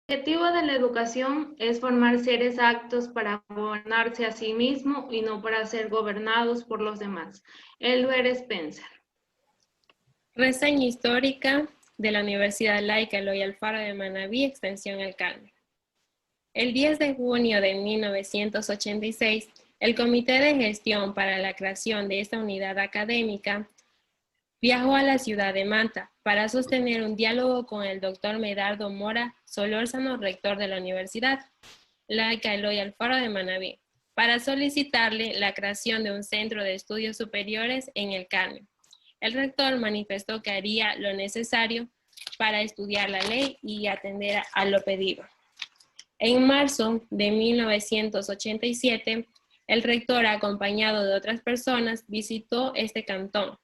El objetivo de la educación es formar seres aptos para gobernarse a sí mismo y no para ser gobernados por los demás. Edward Spencer. Reseña histórica de la Universidad Laica Eloy Alfaro de Manabí, Extensión El Carmen. El 10 de junio de 1986, el Comité de Gestión para la creación de esta unidad académica viajó a la ciudad de Manta para sostener un diálogo con el doctor Medardo Mora Solórzano, rector de la Universidad Laica Eloy Alfaro de Manabí, para solicitarle la creación de un centro de estudios superiores en El Carmen. El rector manifestó que haría lo necesario para estudiar la ley y atender a lo pedido. En marzo de 1987, el rector, acompañado de otras personas, visitó este cantón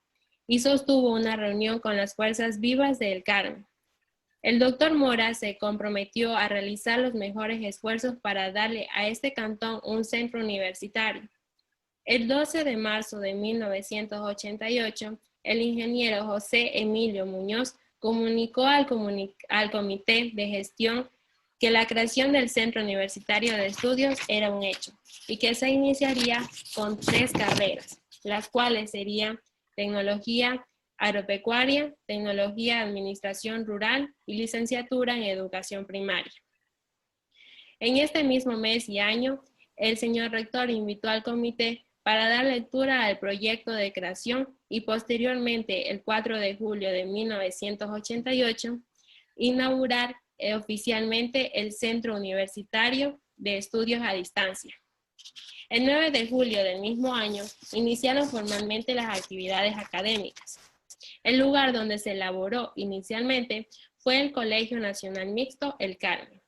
y sostuvo una reunión con las fuerzas vivas de El Carmen. El doctor Mora se comprometió a realizar los mejores esfuerzos para darle a este cantón un centro universitario. El 12 de marzo de 1988, el ingeniero José Emilio Muñoz comunicó al Comité de Gestión que la creación del Centro Universitario de Estudios era un hecho y que se iniciaría con 3 carreras, las cuales serían Tecnología Agropecuaria, Tecnología Administración Rural y Licenciatura en Educación Primaria. En este mismo mes y año, el señor rector invitó al comité para dar lectura al proyecto de creación y posteriormente, el 4 de julio de 1988, inaugurar oficialmente el Centro Universitario de Estudios a Distancia. El 9 de julio del mismo año, iniciaron formalmente las actividades académicas. El lugar donde se elaboró inicialmente fue el Colegio Nacional Mixto El Carmen.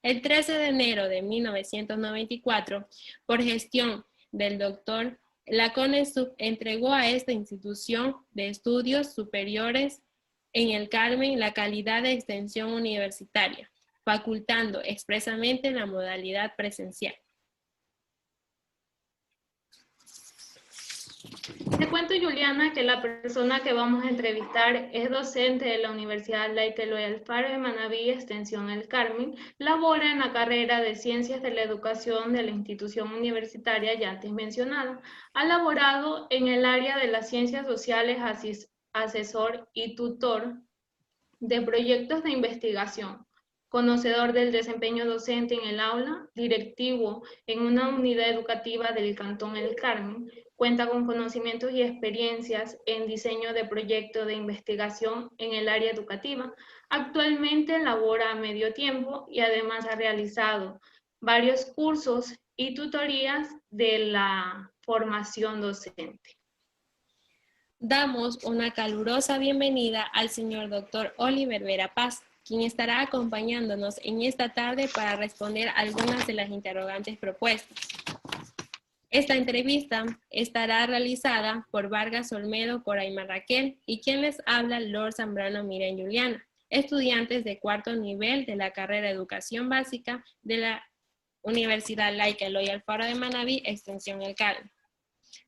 El 13 de enero de 1994, por gestión del doctor, la CONESUB entregó a esta institución de estudios superiores en El Carmen la calidad de extensión universitaria, facultando expresamente la modalidad presencial. Te cuento, Juliana, que la persona que vamos a entrevistar es docente de la Universidad Laica Eloy Alfaro de Manabí, Extensión El Carmen, labora en la carrera de Ciencias de la Educación de la institución universitaria ya antes mencionada. Ha laborado en el área de las ciencias sociales, asesor y tutor de proyectos de investigación, conocedor del desempeño docente en el aula, directivo en una unidad educativa del Cantón El Carmen, cuenta con conocimientos y experiencias en diseño de proyectos de investigación en el área educativa. Actualmente labora a medio tiempo y además ha realizado varios cursos y tutorías de la formación docente. Damos una calurosa bienvenida al señor doctor Oliver Vera Paz, quien estará acompañándonos en esta tarde para responder algunas de las interrogantes propuestas. Esta entrevista estará realizada por Vargas Olmedo Coraima Raquel y quien les habla, Lord Zambrano Miren Juliana, estudiantes de 4º nivel de la carrera de Educación Básica de la Universidad Laica Eloy Alfaro de Manabí, Extensión El Carmen.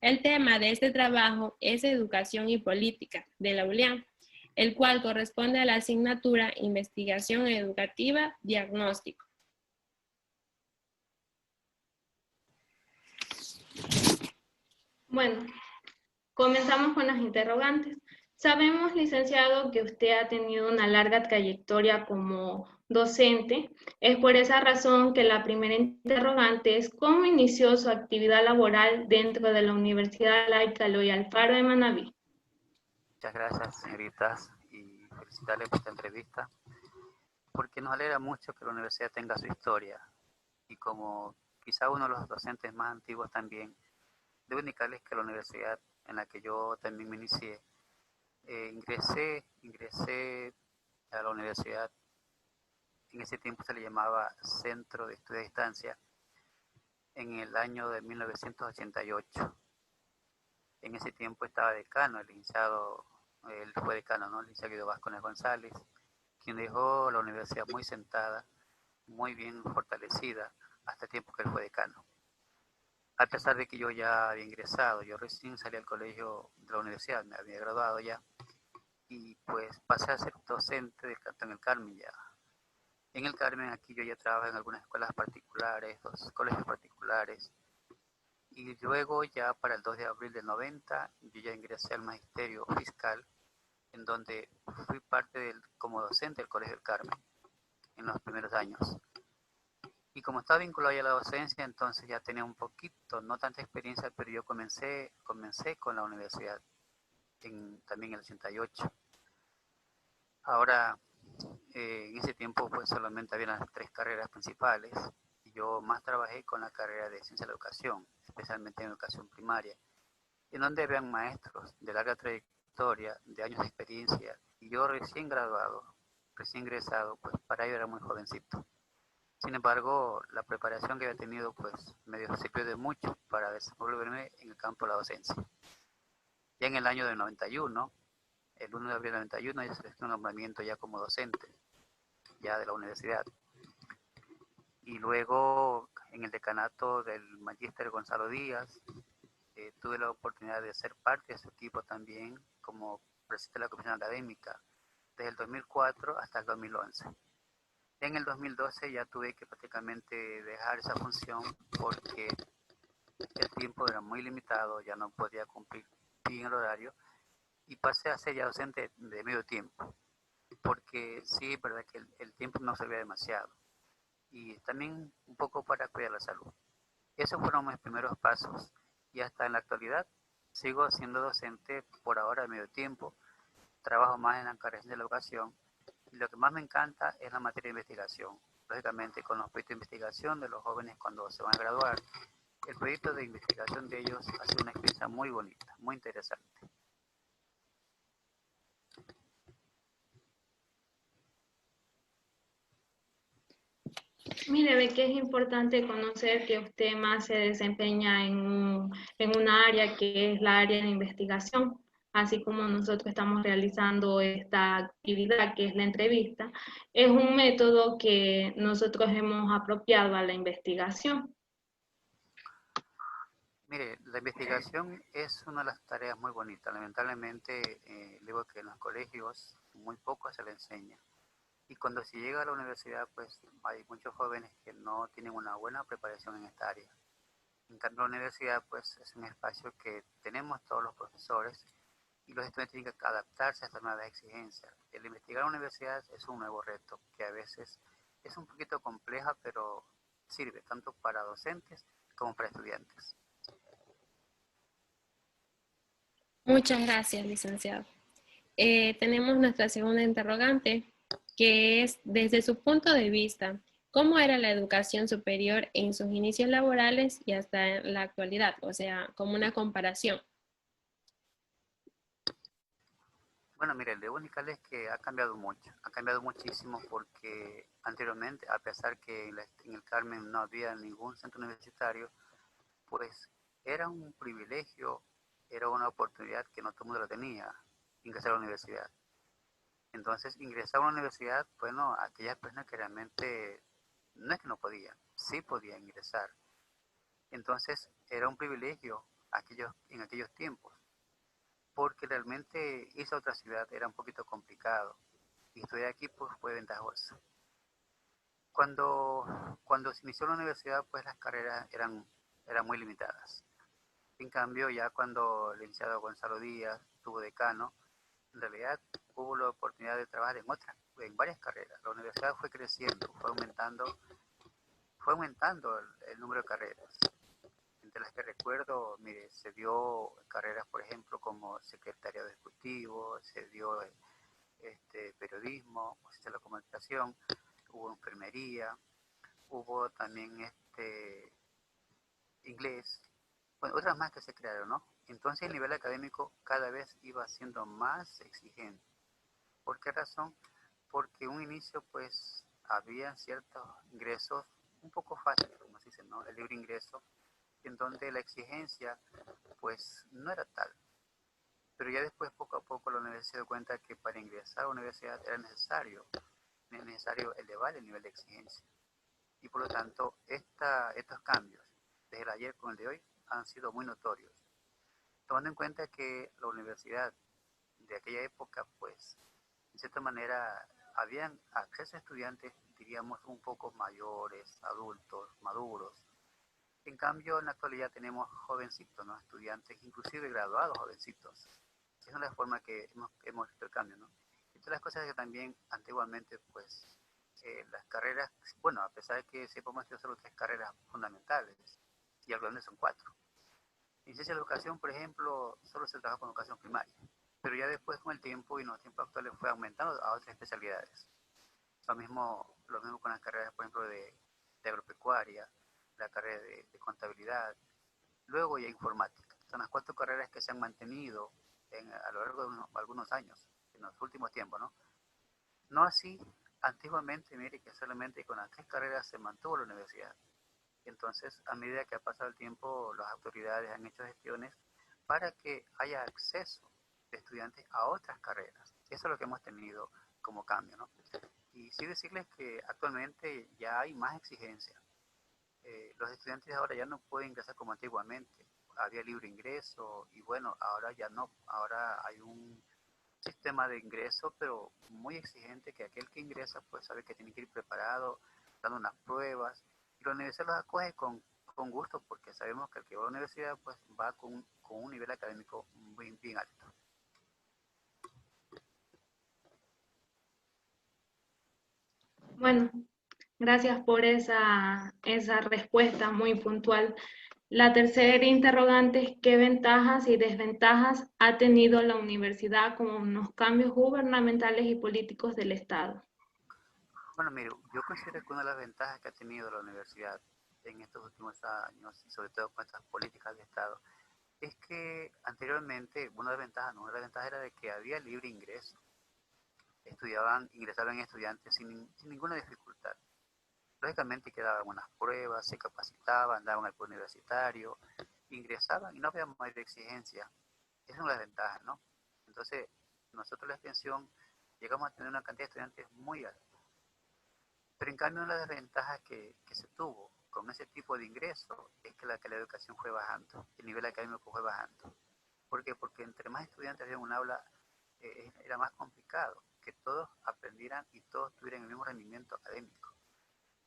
El tema de este trabajo es Educación y Política de la ULIAM, el cual corresponde a la asignatura Investigación Educativa Diagnóstico. Bueno, comenzamos con las interrogantes. Sabemos, licenciado, que usted ha tenido una larga trayectoria como docente. Es por esa razón que la primera interrogante es ¿cómo inició su actividad laboral dentro de la Universidad Laica Eloy Alfaro de Manabí? Muchas gracias, señoritas, y felicitarles por esta entrevista, porque nos alegra mucho que la universidad tenga su historia. Y como quizá uno de los docentes más antiguos también, debo indicarles que la universidad en la que yo también me inicié, ingresé a la universidad. En ese tiempo se le llamaba Centro de Estudios a Distancia, en el año de 1988. En ese tiempo estaba decano, el licenciado, él fue decano, ¿no? El licenciado Guido Vázquez González, quien dejó la universidad muy sentada, muy bien fortalecida, hasta el tiempo que él fue decano. A pesar de que yo ya había ingresado, yo recién salí al colegio de la universidad, me había graduado ya, y pues pasé a ser docente del Cantón El Carmen ya. En el Carmen, aquí yo ya trabajé en algunas escuelas particulares, dos colegios particulares, y luego ya para el 2 de abril del 90 yo ya ingresé al magisterio fiscal, en donde fui como docente del Colegio del Carmen en los primeros años. Y como estaba vinculado ya a la docencia, entonces ya tenía un poquito, no tanta experiencia, pero yo comencé con la universidad también en el 88. Ahora, en ese tiempo pues solamente había las tres carreras principales y yo más trabajé con la carrera de Ciencia de la Educación, especialmente en educación primaria, en donde habían maestros de larga trayectoria, de años de experiencia, y yo recién graduado, recién ingresado, pues para ello era muy jovencito. Sin embargo, la preparación que había tenido pues me sirvió de mucho para desenvolverme en el campo de la docencia. Ya en el año del 91, el 1 de abril del 91, ya se hizo un nombramiento ya como docente, ya de la universidad. Y luego en el decanato del magíster Gonzalo Díaz, tuve la oportunidad de ser parte de su equipo también como presidente de la comisión académica desde el 2004 hasta el 2011. En el 2012 ya tuve que prácticamente dejar esa función porque el tiempo era muy limitado, ya no podía cumplir bien el horario y pasé a ser ya docente de medio tiempo, porque sí, es verdad que el tiempo no servía demasiado y también un poco para cuidar la salud. Esos fueron mis primeros pasos y hasta en la actualidad sigo siendo docente por ahora de medio tiempo, trabajo más en la carrera de la educación y lo que más me encanta es la materia de investigación. Lógicamente con los proyectos de investigación de los jóvenes cuando se van a graduar, el proyecto de investigación de ellos ha sido una experiencia muy bonita, muy interesante. Mire, ve que es importante conocer que usted más se desempeña en una área que es la área de investigación, así como nosotros estamos realizando esta actividad que es la entrevista. Es un método que nosotros hemos apropiado a la investigación. Mire, la investigación es una de las tareas muy bonitas. Lamentablemente, digo que en los colegios muy poco se le enseña. Y cuando se llega a la universidad, pues hay muchos jóvenes que no tienen una buena preparación en esta área. En cambio, la universidad, pues es un espacio que tenemos todos los profesores y los estudiantes tienen que adaptarse a estas nuevas exigencias. El investigar en la universidad es un nuevo reto que a veces es un poquito compleja, pero sirve tanto para docentes como para estudiantes. Muchas gracias, licenciado. Tenemos nuestra segunda interrogante, que es, desde su punto de vista, ¿cómo era la educación superior en sus inicios laborales y hasta en la actualidad? O sea, como una comparación. Bueno, mire, el de Unical es que ha cambiado mucho, ha cambiado muchísimo porque anteriormente, a pesar que en el Carmen no había ningún centro universitario, pues era un privilegio, era una oportunidad que no todo el mundo la tenía, ingresar a la universidad. Entonces, ingresar a una universidad, bueno, aquellas personas que realmente no es que no podían, sí podían ingresar. Entonces, era un privilegio en aquellos tiempos, porque realmente irse a otra ciudad era un poquito complicado y estudiar aquí pues fue ventajoso. Cuando se inició la universidad, pues las carreras eran muy limitadas. En cambio, ya cuando el licenciado Gonzalo Díaz estuvo decano, en realidad hubo la oportunidad de trabajar en varias carreras. La universidad fue creciendo, fue aumentando el número de carreras. Entre las que recuerdo, mire, se dio carreras, por ejemplo, como secretariado ejecutivo, se dio periodismo, ciencia de la comunicación, hubo enfermería, hubo también inglés, bueno, otras más que se crearon, ¿no? Entonces el nivel académico cada vez iba siendo más exigente. ¿Por qué razón? Porque un inicio pues había ciertos ingresos un poco fáciles, como se dice, ¿no? El libre ingreso, en donde la exigencia pues no era tal. Pero ya después poco a poco la universidad se dio cuenta que para ingresar a la universidad era necesario elevar el nivel de exigencia. Y por lo tanto, estos cambios, desde el ayer con el de hoy, han sido muy notorios. Tomando en cuenta que la universidad de aquella época, pues, de cierta manera, habían acceso a estudiantes diríamos, un poco mayores, adultos, maduros. En cambio, en la actualidad tenemos jovencitos, ¿no? Estudiantes, inclusive graduados jovencitos. Esa es la forma que hemos visto el cambio, ¿no? Y todas las cosas que también antiguamente, pues, las carreras, bueno, a pesar de que sepamos que solo 3 carreras fundamentales, y actualmente son 4. En ciencia de la educación, por ejemplo, solo se trabaja con educación primaria, pero ya después con el tiempo y en los tiempos actuales fue aumentando a otras especialidades. Lo mismo con las carreras, por ejemplo, de agropecuaria, la carrera de contabilidad, luego ya informática. Son las 4 carreras que se han mantenido a lo largo de algunos años, en los últimos tiempos, ¿no? No así antiguamente, mire que solamente con las 3 carreras se mantuvo la universidad. Entonces, a medida que ha pasado el tiempo, las autoridades han hecho gestiones para que haya acceso de estudiantes a otras carreras. Eso es lo que hemos tenido como cambio, ¿no? Y sí decirles que actualmente ya hay más exigencia. Los estudiantes ahora ya no pueden ingresar como antiguamente. Había libre ingreso y bueno, ahora ya no. Ahora hay un sistema de ingreso, pero muy exigente, que aquel que ingresa pues sabe que tiene que ir preparado, dando unas pruebas. Y la universidad los acoge con gusto, porque sabemos que el que va a la universidad pues va con un nivel académico bien alto. Bueno, gracias por esa respuesta muy puntual. La tercera interrogante es ¿qué ventajas y desventajas ha tenido la universidad con los cambios gubernamentales y políticos del Estado? Bueno, mire, yo considero que una de las ventajas que ha tenido la universidad en estos últimos años, y sobre todo con estas políticas de Estado, es que anteriormente, una de las ventajas era de que había libre ingreso. Ingresaban estudiantes sin ninguna dificultad. Lógicamente quedaban unas pruebas, se capacitaban, daban al universitario, ingresaban y no había mayor exigencia. Esa es una de las ventajas, ¿no? Entonces, nosotros la extensión llegamos a tener una cantidad de estudiantes muy alta. Pero en cambio, una de las desventajas que se tuvo con ese tipo de ingreso es que la educación fue bajando, el nivel académico fue bajando. ¿Por qué? Porque entre más estudiantes había en un aula, era más complicado que todos aprendieran y todos tuvieran el mismo rendimiento académico.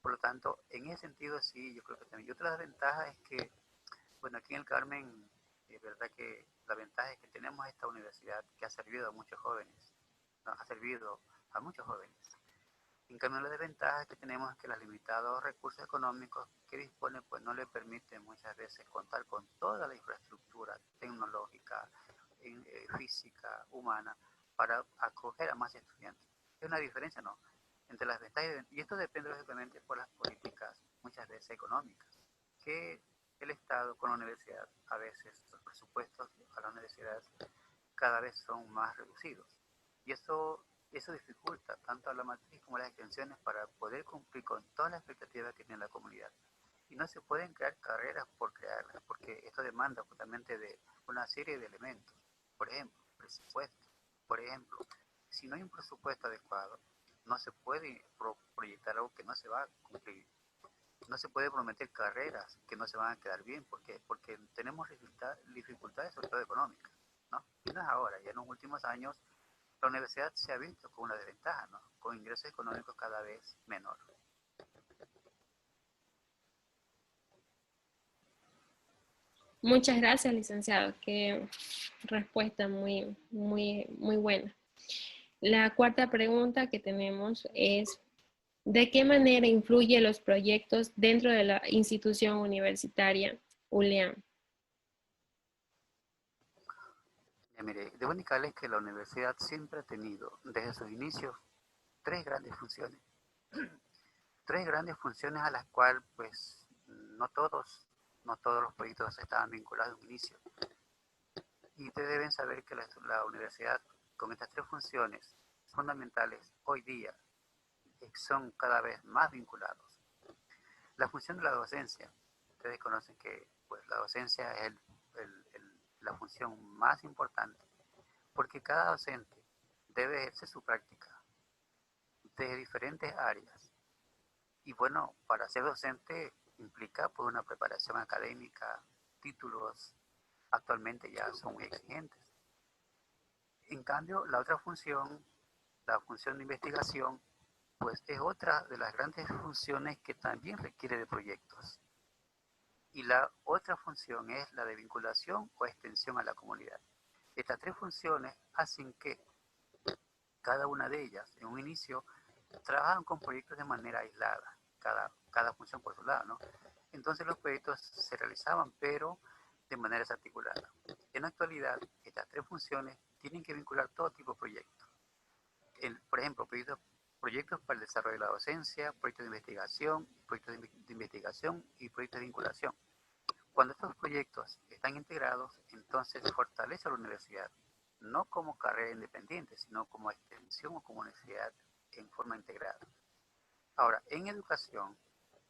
Por lo tanto, en ese sentido sí, yo creo que también. Y otra ventaja es que, bueno, aquí en el Carmen, es verdad que la ventaja es que tenemos esta universidad que ha servido a muchos jóvenes, ¿no? Ha servido a muchos jóvenes. En cambio, la desventaja que tenemos es que los limitados recursos económicos que dispone pues no le permiten muchas veces contar con toda la infraestructura tecnológica, física, humana, para acoger a más estudiantes. Es una diferencia, ¿no? Entre las ventajas y esto depende lógicamente por las políticas, muchas veces económicas, que el Estado con la universidad, a veces los presupuestos a las universidades cada vez son más reducidos. Y eso dificulta tanto a la matriz como a las extensiones para poder cumplir con todas las expectativas que tiene la comunidad. Y no se pueden crear carreras por crearlas, porque esto demanda justamente de una serie de elementos. Por ejemplo, presupuesto. Por ejemplo, si no hay un presupuesto adecuado, no se puede proyectar algo que no se va a cumplir. No se puede prometer carreras que no se van a quedar bien, porque tenemos dificultades, sobre todo económicas, ¿no? Y no es ahora, ya en los últimos años la universidad se ha visto con una desventaja, ¿no? Con ingresos económicos cada vez menor. Muchas gracias, licenciado. Qué respuesta muy buena. La cuarta pregunta que tenemos es, ¿de qué manera influyen los proyectos dentro de la institución universitaria ULEAM? Ya, mire, debo indicarles que la universidad siempre ha tenido, desde sus inicios, tres grandes funciones. Tres grandes funciones a las cuales, pues, no todos los proyectos estaban vinculados en un inicio. Y ustedes deben saber que la universidad, con estas tres funciones fundamentales, hoy día son cada vez más vinculados. La función de la docencia. Ustedes conocen que pues, la docencia es la función más importante, porque cada docente debe ejercer su práctica desde diferentes áreas. Y bueno, para ser docente implica pues, una preparación académica, títulos, actualmente ya son muy exigentes. En cambio, la otra función, la función de investigación, pues es otra de las grandes funciones que también requiere de proyectos. Y la otra función es la de vinculación o extensión a la comunidad. Estas tres funciones hacen que cada una de ellas, en un inicio, trabajan con proyectos de manera aislada, cada función por su lado, ¿no? Entonces los proyectos se realizaban, pero de manera desarticulada. En la actualidad, estas tres funciones tienen que vincular todo tipo de proyectos. Por ejemplo, proyectos para el desarrollo de la docencia, proyectos de investigación y proyectos de vinculación. Cuando estos proyectos están integrados, entonces se fortalece a la universidad, no como carrera independiente, sino como extensión o como universidad en forma integrada. Ahora, en educación,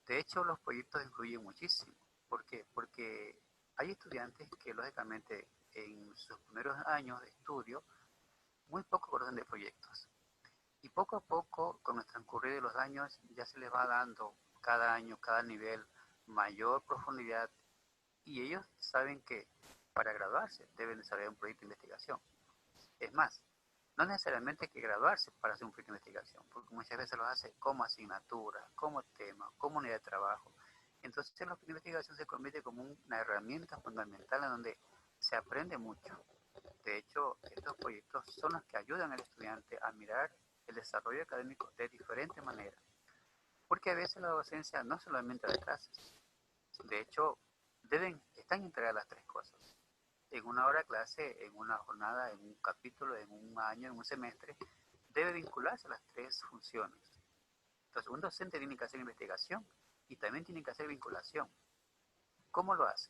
de hecho, los proyectos influyen muchísimo. ¿Por qué? Porque hay estudiantes que, lógicamente, en sus primeros años de estudio, muy poco conocen de proyectos. Y poco a poco, con el transcurrir de los años, ya se les va dando cada año, cada nivel, mayor profundidad. Y ellos saben que para graduarse deben desarrollar un proyecto de investigación. Es más, no necesariamente hay que graduarse para hacer un proyecto de investigación, porque muchas veces lo hace como asignatura, como tema, como unidad de trabajo. Entonces, el proyecto de investigación se convierte como una herramienta fundamental en donde se aprende mucho. De hecho, estos proyectos son los que ayudan al estudiante a mirar el desarrollo académico de diferentes maneras. Porque a veces la docencia no solamente da clases. De hecho, están integradas las tres cosas. En una hora de clase, en una jornada, en un capítulo, en un año, en un semestre, debe vincularse a las tres funciones. Entonces, un docente tiene que hacer investigación y también tiene que hacer vinculación. ¿Cómo lo hace?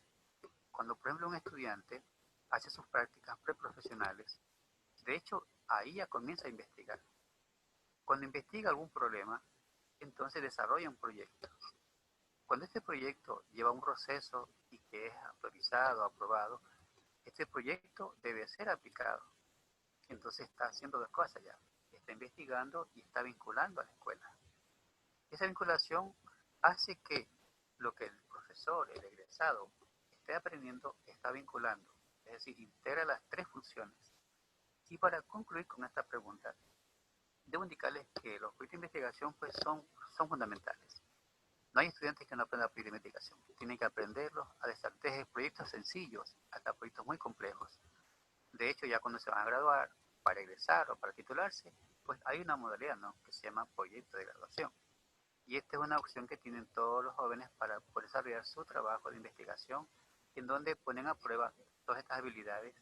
Cuando, por ejemplo, un estudiante hace sus prácticas preprofesionales, de hecho, ahí ya comienza a investigar. Cuando investiga algún problema, entonces desarrolla un proyecto. Cuando este proyecto lleva un proceso y que es autorizado, aprobado, este proyecto debe ser aplicado. Entonces está haciendo dos cosas ya. Está investigando y está vinculando a la escuela. Esa vinculación hace que lo que el profesor, el egresado, esté aprendiendo, está vinculando. Es decir, integra las tres funciones. Y para concluir con esta pregunta, debo indicarles que los proyectos de investigación pues, son fundamentales. No hay estudiantes que no aprendan proyectos de investigación. Tienen que aprenderlos a desde proyectos sencillos hasta proyectos muy complejos. De hecho, ya cuando se van a graduar, para egresar o para titularse, pues hay una modalidad, ¿no?, que se llama proyecto de graduación. Y esta es una opción que tienen todos los jóvenes para poder desarrollar su trabajo de investigación, en donde ponen a prueba todas estas habilidades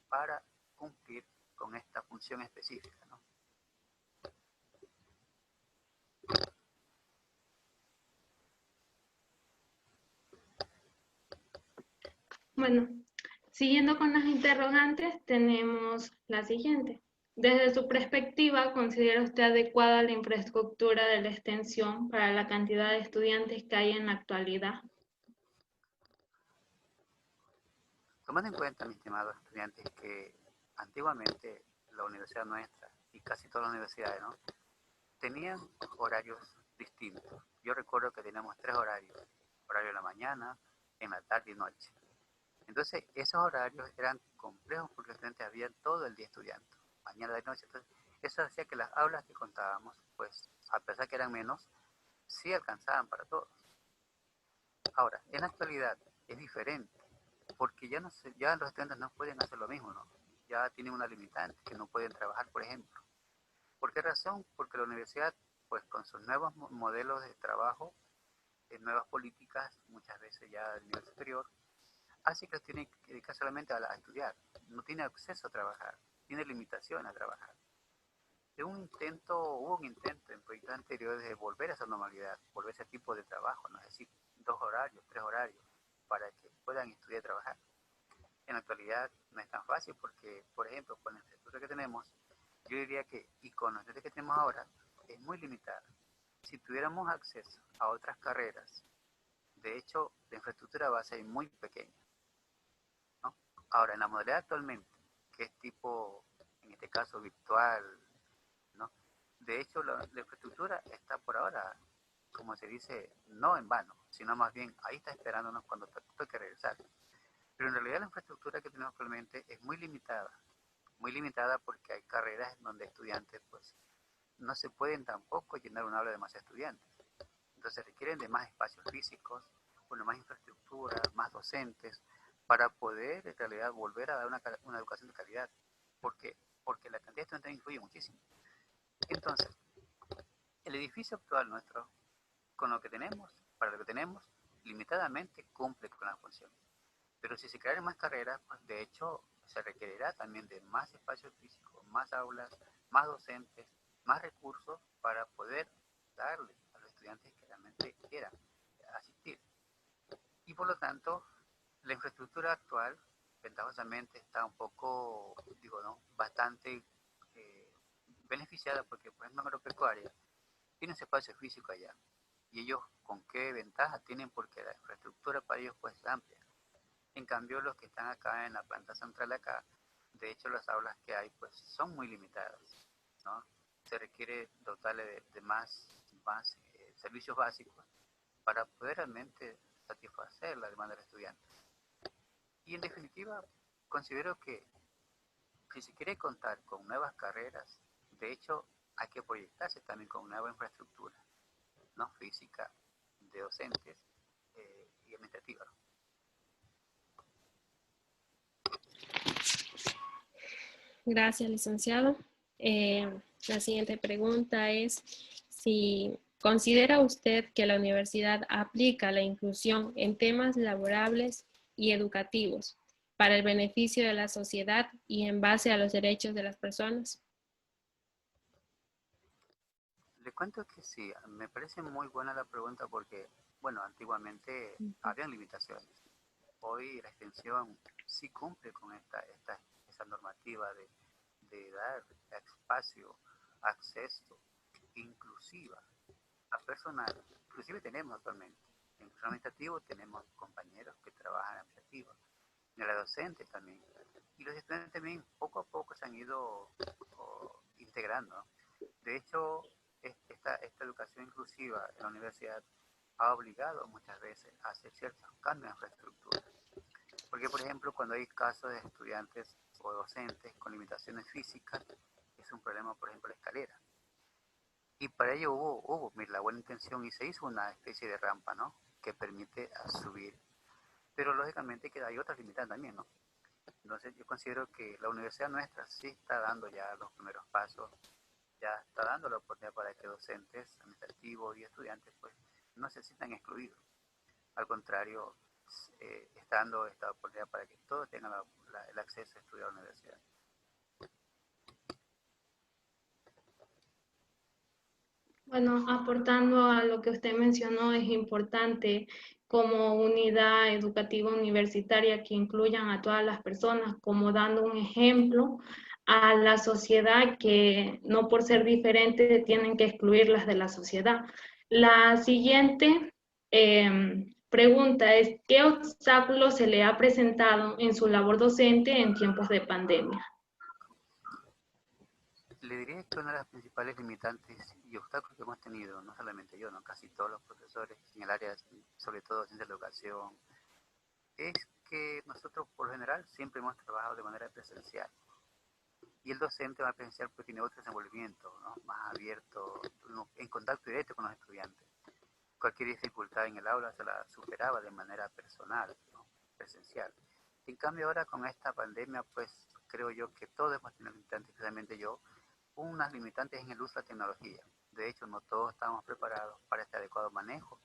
para cumplir con esta función específica, ¿no? Bueno, siguiendo con las interrogantes, tenemos la siguiente. Desde su perspectiva, ¿considera usted adecuada la infraestructura de la extensión para la cantidad de estudiantes que hay en la actualidad? Tomando en cuenta, mis estimados estudiantes, que antiguamente la universidad nuestra y casi todas las universidades, ¿no?, tenían horarios distintos. Yo recuerdo que teníamos tres horarios: horario de la mañana, en la tarde y noche. Entonces, esos horarios eran complejos porque los estudiantes habían todo el día estudiando, mañana y noche. Entonces, eso hacía que las aulas que contábamos, pues, a pesar que eran menos, sí alcanzaban para todos. Ahora, en la actualidad es diferente, porque ya los estudiantes no pueden hacer lo mismo, ¿no? Ya tienen una limitante, que no pueden trabajar, por ejemplo. ¿Por qué razón? Porque la universidad, pues, con sus nuevos modelos de trabajo, nuevas políticas, muchas veces ya del nivel superior, así que tiene que dedicar solamente a estudiar, no tiene acceso a trabajar, tiene limitación a trabajar. Hubo un intento en proyectos anteriores de volver a esa normalidad, volver a ese tipo de trabajo, ¿no? Es decir, 2 horarios, 3 horarios, para que puedan estudiar y trabajar. En la actualidad no es tan fácil porque, por ejemplo, con la infraestructura que tenemos, yo diría que, y con la infraestructura que tenemos ahora, es muy limitada. Si tuviéramos acceso a otras carreras, de hecho, la infraestructura va a ser muy pequeña, ¿no? Ahora, en la modalidad actualmente, que es tipo, en este caso, virtual, ¿no?, de hecho, la infraestructura está por ahora, como se dice, no en vano, sino más bien ahí está esperándonos cuando toque regresar. Pero en realidad la infraestructura que tenemos actualmente es muy limitada porque hay carreras donde estudiantes pues no se pueden tampoco llenar un aula de más estudiantes. Entonces requieren de más espacios físicos, bueno, más infraestructura, más docentes, para poder en realidad volver a dar una educación de calidad. ¿Por qué? Porque la cantidad de estudiantes influye muchísimo. Entonces, el edificio actual nuestro, con lo que tenemos, para lo que tenemos, limitadamente cumple con la función. Pero si se crean más carreras, pues de hecho se requerirá también de más espacios físicos, más aulas, más docentes, más recursos para poder darle a los estudiantes que realmente quieran asistir. Y por lo tanto, la infraestructura actual, ventajosamente, está un poco, digo, ¿no?, bastante beneficiada porque, por ejemplo, en agropecuaria tiene ese espacio físico allá. ¿Y ellos con qué ventaja tienen? Porque la infraestructura para ellos pues es amplia. En cambio, los que están acá en la planta central acá, de hecho las aulas que hay pues son muy limitadas, ¿no? Se requiere dotarle de más servicios básicos para poder realmente satisfacer la demanda del estudiante. Y en definitiva, considero que si se quiere contar con nuevas carreras, de hecho hay que proyectarse también con nueva infraestructura, ¿no?, física, de docentes y administrativa. Gracias, licenciado. La siguiente pregunta es si considera usted que la universidad aplica la inclusión en temas laborables y educativos para el beneficio de la sociedad y en base a los derechos de las personas. Le cuento que sí, me parece muy buena la pregunta porque, bueno, antiguamente habían limitaciones. Hoy la extensión sí cumple con esa normativa de dar espacio, acceso inclusiva a personal. Inclusive tenemos actualmente, en el administrativo tenemos compañeros que trabajan en administrativo, en la docente también. Y los estudiantes también poco a poco se han ido integrando, ¿no? De hecho, esta educación inclusiva en la universidad ha obligado muchas veces a hacer ciertos cambios en infraestructura. Porque, por ejemplo, cuando hay casos de estudiantes o docentes con limitaciones físicas, es un problema, por ejemplo, la escalera. Y para ello hubo la buena intención y se hizo una especie de rampa, ¿no?, que permite subir. Pero lógicamente que hay otras limitantes también, ¿no? Entonces yo considero que la universidad nuestra sí está dando ya los primeros pasos, ya está dando la oportunidad para que docentes, administrativos y estudiantes pues no se sientan excluidos. Al contrario, está dando esta oportunidad para que todos tengan el acceso a estudiar a la universidad. Bueno, aportando a lo que usted mencionó, es importante como unidad educativa universitaria que incluyan a todas las personas, como dando un ejemplo a la sociedad que no por ser diferentes tienen que excluirlas de la sociedad. La siguiente pregunta es, ¿qué obstáculos se le ha presentado en su labor docente en tiempos de pandemia? Le diría que una de las principales limitantes y obstáculos que hemos tenido, no solamente yo, no, casi todos los profesores en el área, sobre todo en la educación, es que nosotros por lo general siempre hemos trabajado de manera presencial. Y el docente más presencial pues tiene otro desenvolvimiento, ¿no?, más abierto, en contacto directo con los estudiantes. Cualquier dificultad en el aula se la superaba de manera personal, ¿no?, presencial. En cambio ahora con esta pandemia pues creo yo que todos hemos tenido limitantes, especialmente yo, unas limitantes en el uso de la tecnología. De hecho, no todos estamos preparados para este adecuado manejo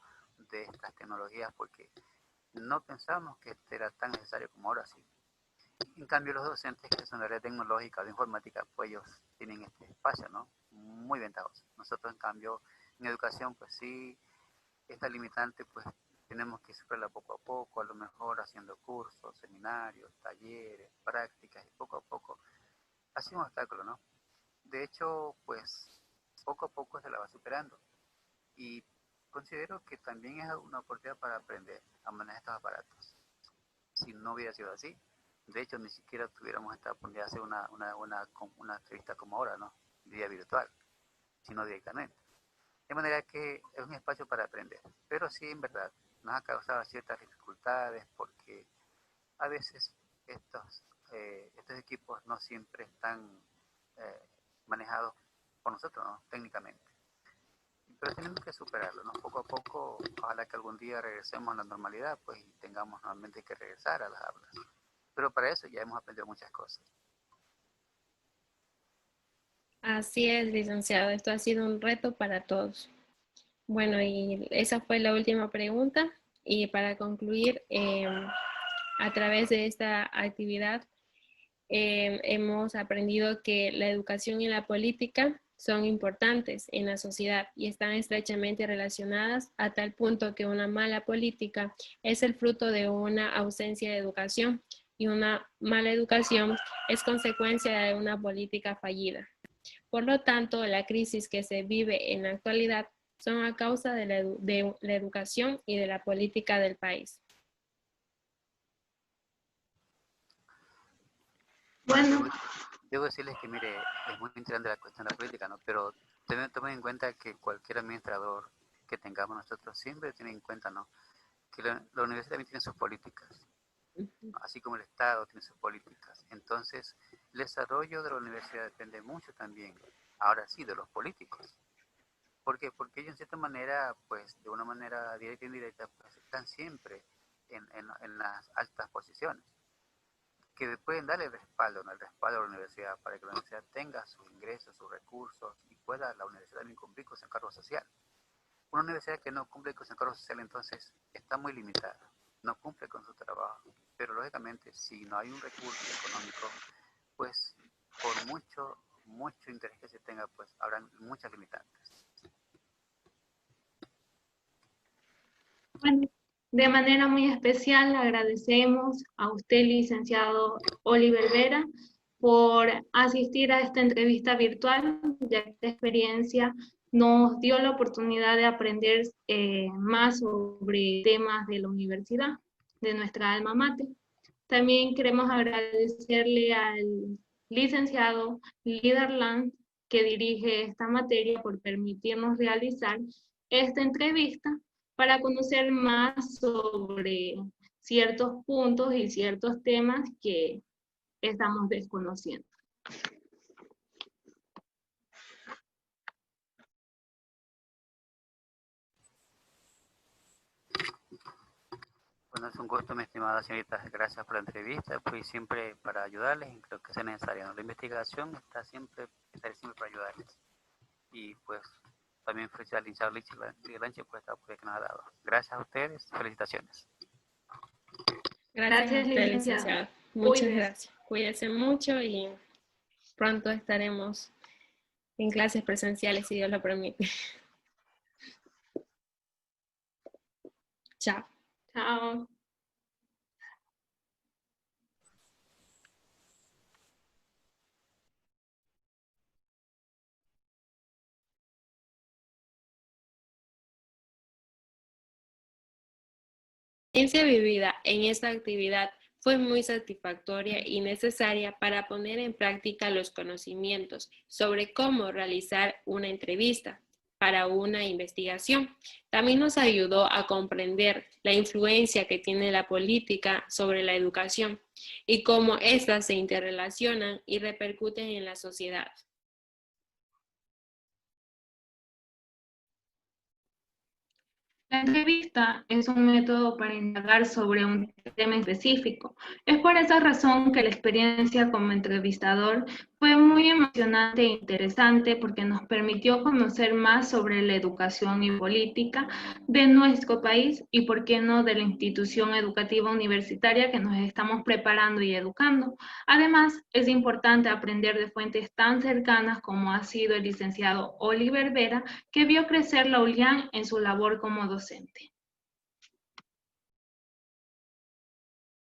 de estas tecnologías porque no pensamos que era tan necesario como ahora sí. En cambio, los docentes que son de área tecnológica o de informática, pues ellos tienen este espacio, ¿no?, muy ventajoso. Nosotros, en cambio, en educación, pues sí, esta limitante, pues tenemos que superarla poco a poco, a lo mejor haciendo cursos, seminarios, talleres, prácticas, y poco a poco. Ha sido un obstáculo, ¿no? De hecho, pues poco a poco se la va superando. Y considero que también es una oportunidad para aprender a manejar estos aparatos. Si no hubiera sido así, de hecho ni siquiera tuviéramos esta oportunidad de hacer una entrevista como ahora, ¿no?, vía virtual, sino directamente. De manera que es un espacio para aprender. Pero sí, en verdad, nos ha causado ciertas dificultades porque a veces estos equipos no siempre están manejados por nosotros, ¿no? Técnicamente. Pero tenemos que superarlo, ¿no? Poco a poco, ojalá que algún día regresemos a la normalidad, pues, y tengamos nuevamente que regresar a las aulas. Pero para eso ya hemos aprendido muchas cosas. Así es, licenciado. Esto ha sido un reto para todos. Bueno, y esa fue la última pregunta. Y para concluir, a través de esta actividad, hemos aprendido que la educación y la política son importantes en la sociedad y están estrechamente relacionadas a tal punto que una mala política es el fruto de una ausencia de educación y una mala educación es consecuencia de una política fallida. Por lo tanto, la crisis que se vive en la actualidad son a causa de la educación y de la política del país. Bueno, Debo decirles que, mire, es muy interesante la cuestión de la política, ¿no? Pero tomen en cuenta que cualquier administrador que tengamos nosotros siempre tiene en cuenta, ¿no? Que la universidad también tiene sus políticas, así como el Estado tiene sus políticas. Entonces, el desarrollo de la universidad depende mucho también, ahora sí, de los políticos. ¿Por qué? Porque ellos en cierta manera, pues de una manera directa e indirecta, pues están siempre en las altas posiciones, que pueden darle el respaldo, ¿no? El respaldo a la universidad para que la universidad tenga sus ingresos, sus recursos y pueda la universidad también cumplir con su encargo social. Una universidad que no cumple con su encargo social entonces está muy limitada, no cumple con su trabajo, pero lógicamente si no hay un recurso económico, pues por mucho interés que se tenga, pues habrán muchas limitantes. bueno, de manera muy especial agradecemos a usted, licenciado Oliver Vera, por asistir a esta entrevista virtual, ya que esta experiencia nos dio la oportunidad de aprender más sobre temas de la universidad, de nuestra alma mater. También queremos agradecerle al licenciado Liderland, que dirige esta materia, por permitirnos realizar esta entrevista para conocer más sobre ciertos puntos y ciertos temas que estamos desconociendo. Bueno, es un gusto, mi estimada señorita. Gracias por la entrevista, pues siempre para ayudarles en lo que sea necesario, ¿no? La investigación estará siempre para ayudarles. Y pues también felicitar al licenciado Lanche por esta oportunidad que nos ha dado. Gracias a ustedes, felicitaciones. Gracias a usted, licenciado. Muchas gracias. Cuídese mucho y pronto estaremos en clases presenciales, si Dios lo permite. Chao. Chao. La experiencia vivida en esta actividad fue muy satisfactoria y necesaria para poner en práctica los conocimientos sobre cómo realizar una entrevista para una investigación. También nos ayudó a comprender la influencia que tiene la política sobre la educación y cómo éstas se interrelacionan y repercuten en la sociedad. La entrevista es un método para indagar sobre un tema específico. Es por esa razón que la experiencia como entrevistador fue muy emocionante e interesante, porque nos permitió conocer más sobre la educación y política de nuestro país y, por qué no, de la institución educativa universitaria que nos estamos preparando y educando. Además, es importante aprender de fuentes tan cercanas como ha sido el licenciado Oliver Vera, que vio crecer la ULIAN en su labor como docente.